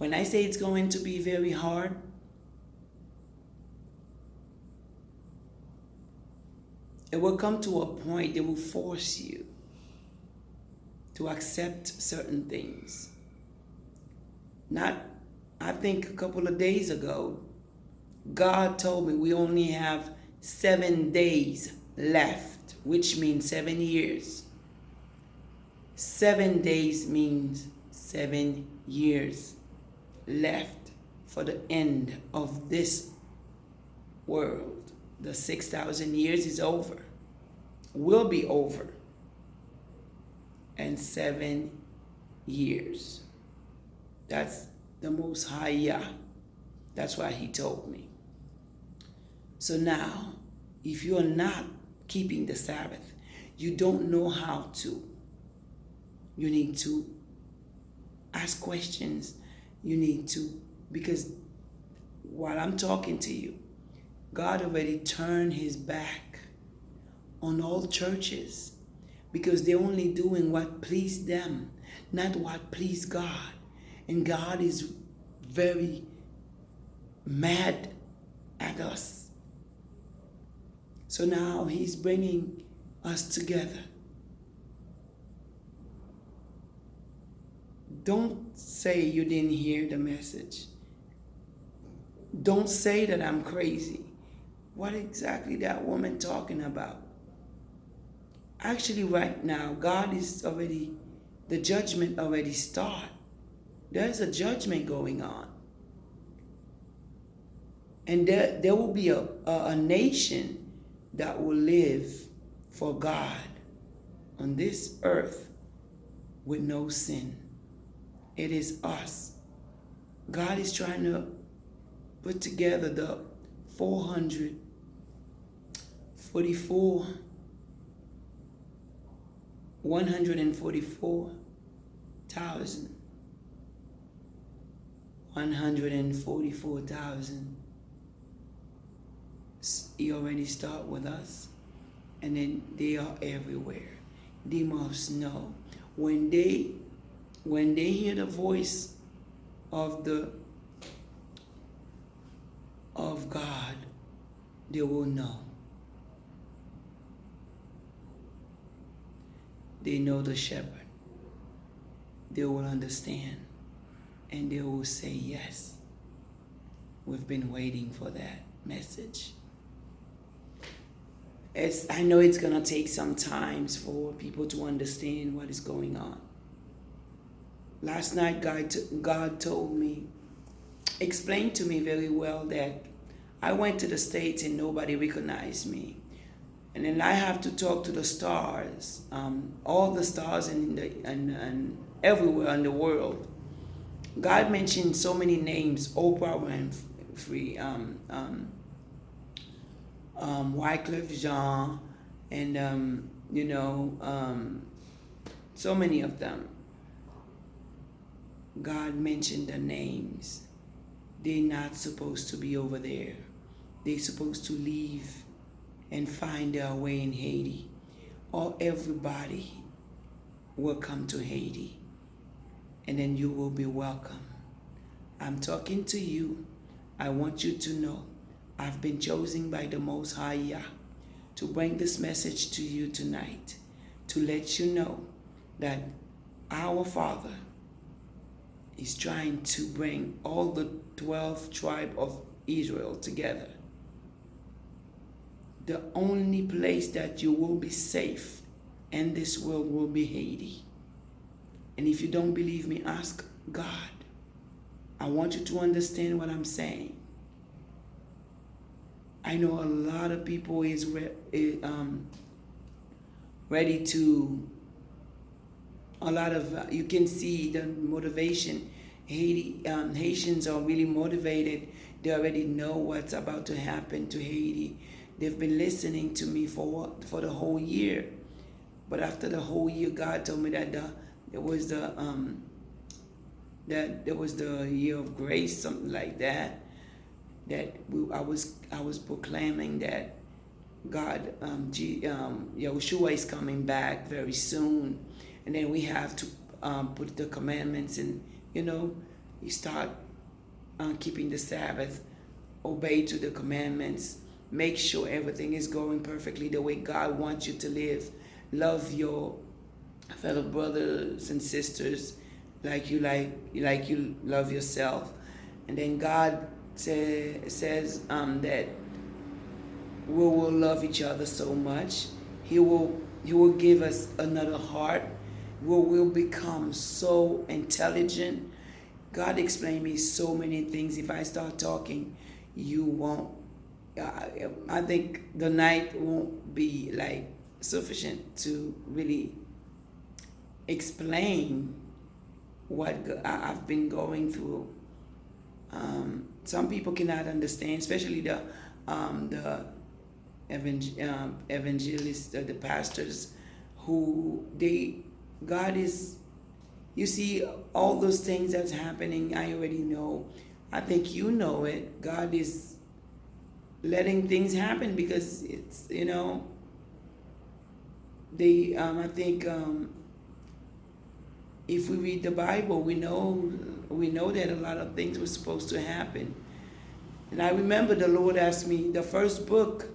When I say it's going to be very hard, it will come to a point that will force you to accept certain things. I think a couple of days ago, God told me we only have 7 days left, which means 7 years. 7 days means 7 years left for the end of this world. The 6,000 years is over, will be over, and 7 years. That's the Most High Yah. That's why he told me. So now, if you're not keeping the Sabbath, you don't know how to. You need to ask questions. You need to, because while I'm talking to you, God already turned his back on all churches because they're only doing what pleased them, not what pleased God. And God is very mad at us. So now he's bringing us together. Don't say you didn't hear the message. Don't say that I'm crazy. What exactly that woman talking about? Actually, right now, God is already, the judgment already started. There's a judgment going on. And there will be a nation that will live for God on this earth with no sin. It is us. God is trying to put together the 144,000 he already started with us, and then they are everywhere. They must know when they hear the voice of God, they will know. They know the shepherd. They will understand, and they will say, yes, we've been waiting for that message. I know it's going to take some time for people to understand what is going on. Last night, God told me, explained to me very well that I went to the States and nobody recognized me. And then I have to talk to the stars, all the stars and everywhere in the world. God mentioned so many names: Oprah Winfrey, Wycliffe Jean, and so many of them. God mentioned the names. They're not supposed to be over there. They're supposed to leave and find their way in Haiti, or everybody will come to Haiti, and then you will be welcome. I'm talking to you. I want you to know I've been chosen by the Most High Yah to bring this message to you tonight, to let you know that our Father is trying to bring all the 12 tribes of Israel together. The only place that you will be safe in this world will be Haiti. And if you don't believe me, ask God. I want you to understand what I'm saying. I know a lot of people is ready to, you can see the motivation. Haitians are really motivated. They already know what's about to happen to Haiti. They've been listening to me for the whole year. But after the whole year, God told me that there was the year of grace, something like that. I was proclaiming that God, Yehushua is coming back very soon, and then we have to put the commandments in, you start keeping the Sabbath, obey to the commandments, make sure everything is going perfectly the way God wants you to live, love your fellow brothers and sisters like you love yourself. And then God says that we will love each other so much. He will give us another heart. We will become so intelligent. God explained me so many things. If I start talking, you won't. I think the night won't be like sufficient to really explain what I've been going through. Some people cannot understand, especially the evangelists, the pastors, who God is, you see, all those things that's happening, I already know. I think you know it. God is letting things happen because it's, I think if we read the Bible, we know that a lot of things were supposed to happen. And I remember the Lord asked me, the first book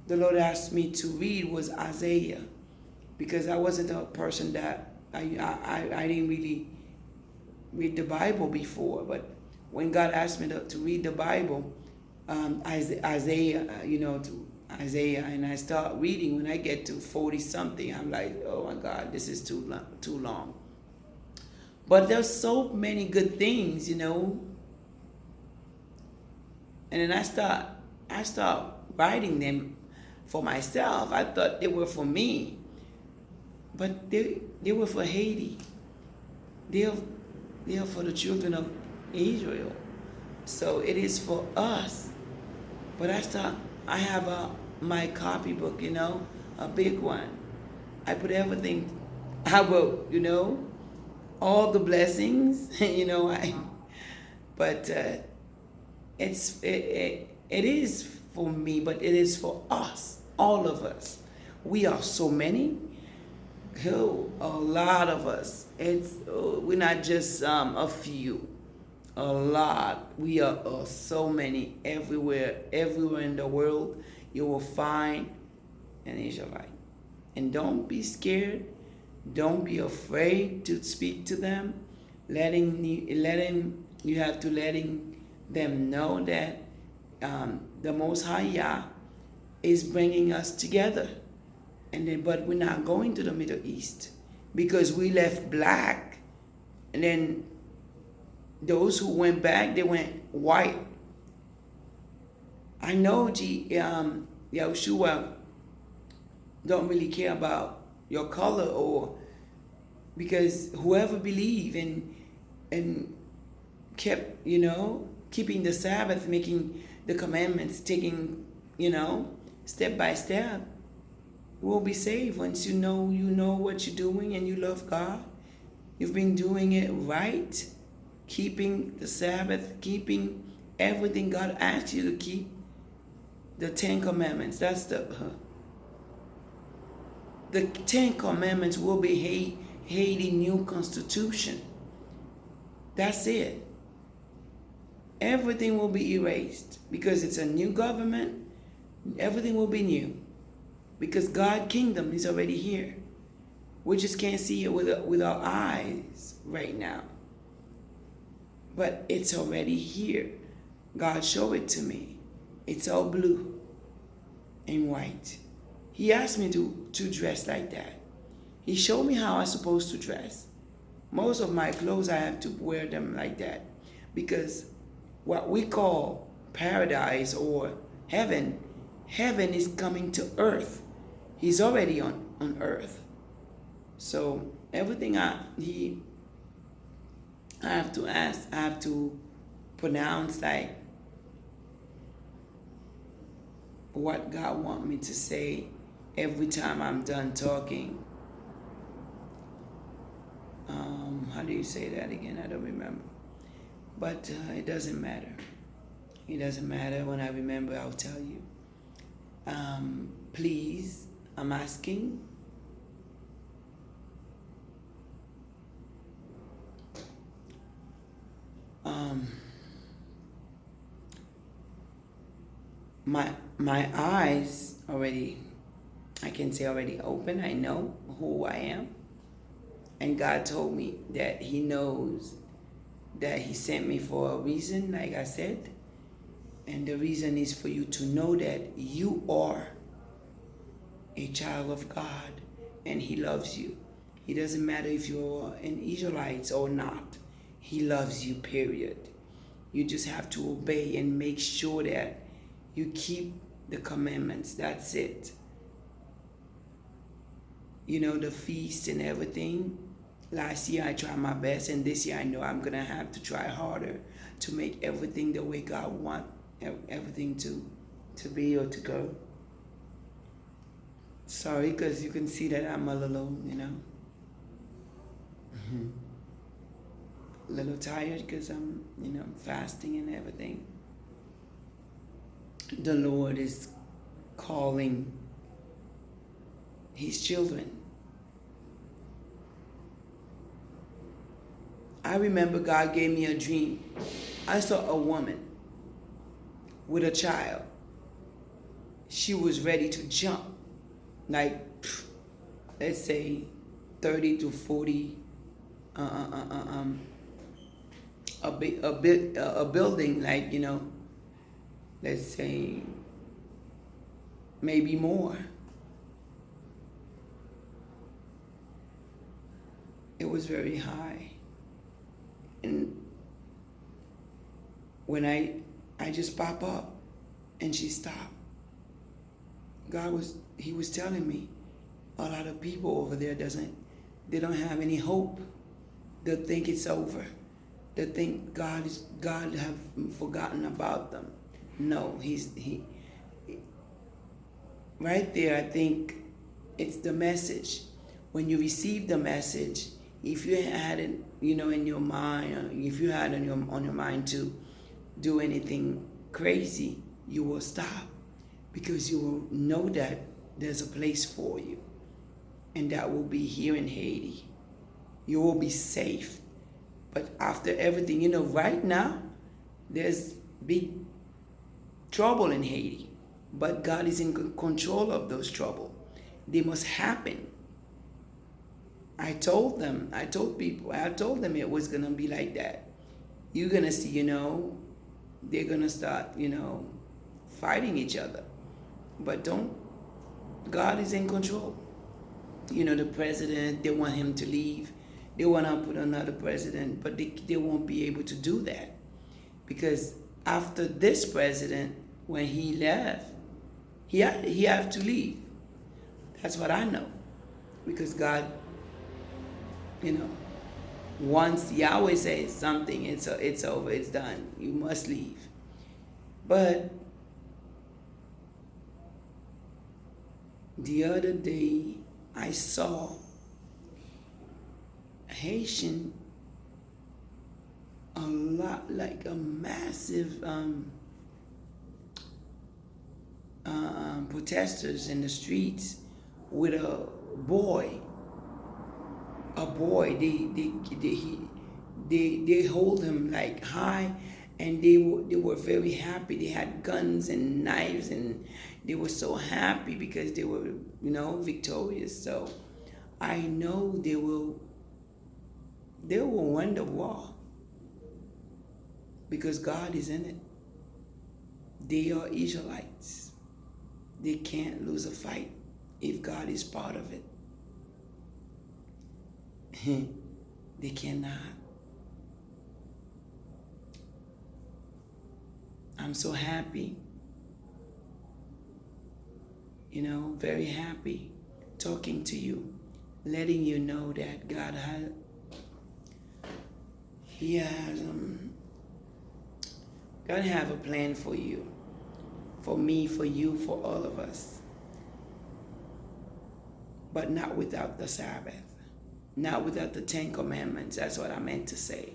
the Lord asked me to read was Isaiah, because I wasn't a person that I didn't really read the Bible before. But when God asked me to read the Bible, Isaiah, to Isaiah, and I start reading. When I get to 40 something, I'm like, oh my God, this is too long. But there's so many good things, And then I start writing them for myself. I thought they were for me, but they were for Haiti. They're for the children of Israel. So it is for us. But I have my copybook, a big one. I put everything I wrote, all the blessings, but it is for me, but it is for us, all of us. We are so many, a lot of us. We're not just a few, a lot. We are so many everywhere in the world. You will find an Israelite, and don't be scared. Don't be afraid to speak to them. You have to letting them know that the Most High Yah is bringing us together, but we're not going to the Middle East because we left black, and then those who went back, they went white. I know Yehushua don't really care about your color, or because whoever believe and kept keeping the Sabbath, making the commandments, taking step by step, will be saved. Once you know what you're doing and you love God, you've been doing it right, keeping the Sabbath, keeping everything God asked you to keep, the 10 commandments. That's the 10 commandments will be Haiti new constitution. That's it. Everything will be erased because it's a new government. Everything will be new because God's kingdom is already here. We just can't see it with our eyes right now, but it's already here. God showed it to me. It's all blue and white. He asked me to dress like that. He showed me how I'm supposed to dress. Most of my clothes, I have to wear them like that because what we call paradise or heaven is coming to earth. He's already on earth. So everything I have to pronounce like what God wants me to say every time I'm done talking. How do you say that again? I don't remember. But it doesn't matter. It doesn't matter. When I remember, I'll tell you. Please, I'm asking. my eyes already, I can say already open. I know who I am. And God told me that he knows that he sent me for a reason, like I said. And the reason is for you to know that you are a child of God and he loves you. It doesn't matter if you're an Israelite or not. He loves you, period. You just have to obey and make sure that you keep the commandments. That's it. You know, the feast and everything. Last year I tried my best, and this year I know I'm going to have to try harder to make everything the way God wants everything to be or to go. Sorry, because you can see that I'm a little, a little tired because I'm, fasting and everything. The Lord is calling his children. I remember God gave me a dream. I saw a woman with a child. She was ready to jump, like, let's say 30 to 40, a building, like, let's say maybe more. It was very high. And when I just pop up and she stopped, he was telling me a lot of people over there they don't have any hope. They think it's over. They think God have forgotten about them. No, he right there. I think it's the message. When you receive the message, if you had it, in your mind, or if you had on your mind to do anything crazy, you will stop, because you will know that there's a place for you, and that will be here in Haiti. You will be safe. But after everything, right now, there's big trouble in Haiti, but God is in control of those trouble. They must happen. I told them it was going to be like that. You're going to see, they're going to start, fighting each other. But God is in control. The president, they want him to leave. They want to put another president, but they won't be able to do that. Because after this president, when he left, he have to leave. That's what I know. Because God, once Yahweh says something, it's over, it's done. You must leave. But the other day, I saw Haitian, a lot, like a massive protesters in the streets with a boy. They hold him like high, and they were very happy. They had guns and knives, and they were so happy because they were, victorious. So I know they will win the war, because God is in it. They are Israelites. They can't lose a fight if God is part of it. They cannot. I'm so happy, very happy talking to you, letting you know that God has God have a plan for you, for me, for you, for all of us. But not without the Sabbath. Not without the 10 Commandments. That's what I meant to say.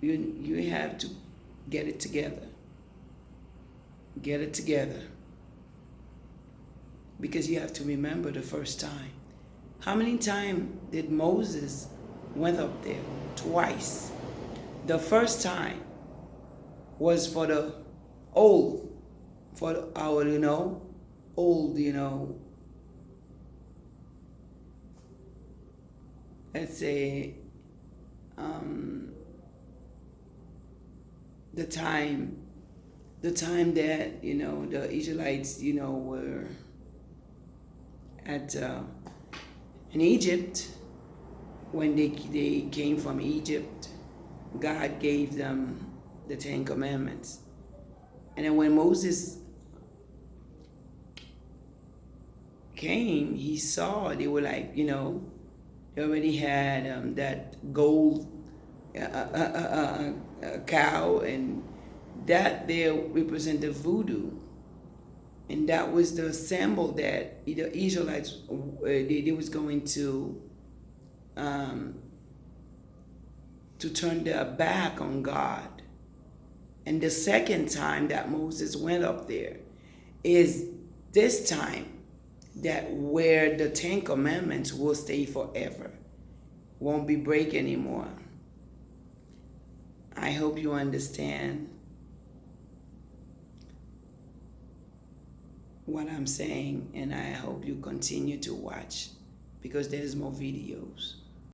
You have to get it together. Get it together. Because you have to remember the first time. How many times did Moses went up there? Twice. the first time was for the old, for our, old, let's say, the time that, the Israelites, were at in Egypt. When they came from Egypt, God gave them the Ten Commandments. And then when Moses came, he saw they were like, they already had that gold cow, and that there represented voodoo. And that was the symbol that the Israelites, they was going to turn their back on God. And the second time that Moses went up there is this time that where the Ten Commandments will stay forever, won't be break anymore. I hope you understand what I'm saying, and I hope you continue to watch, because there's more videos.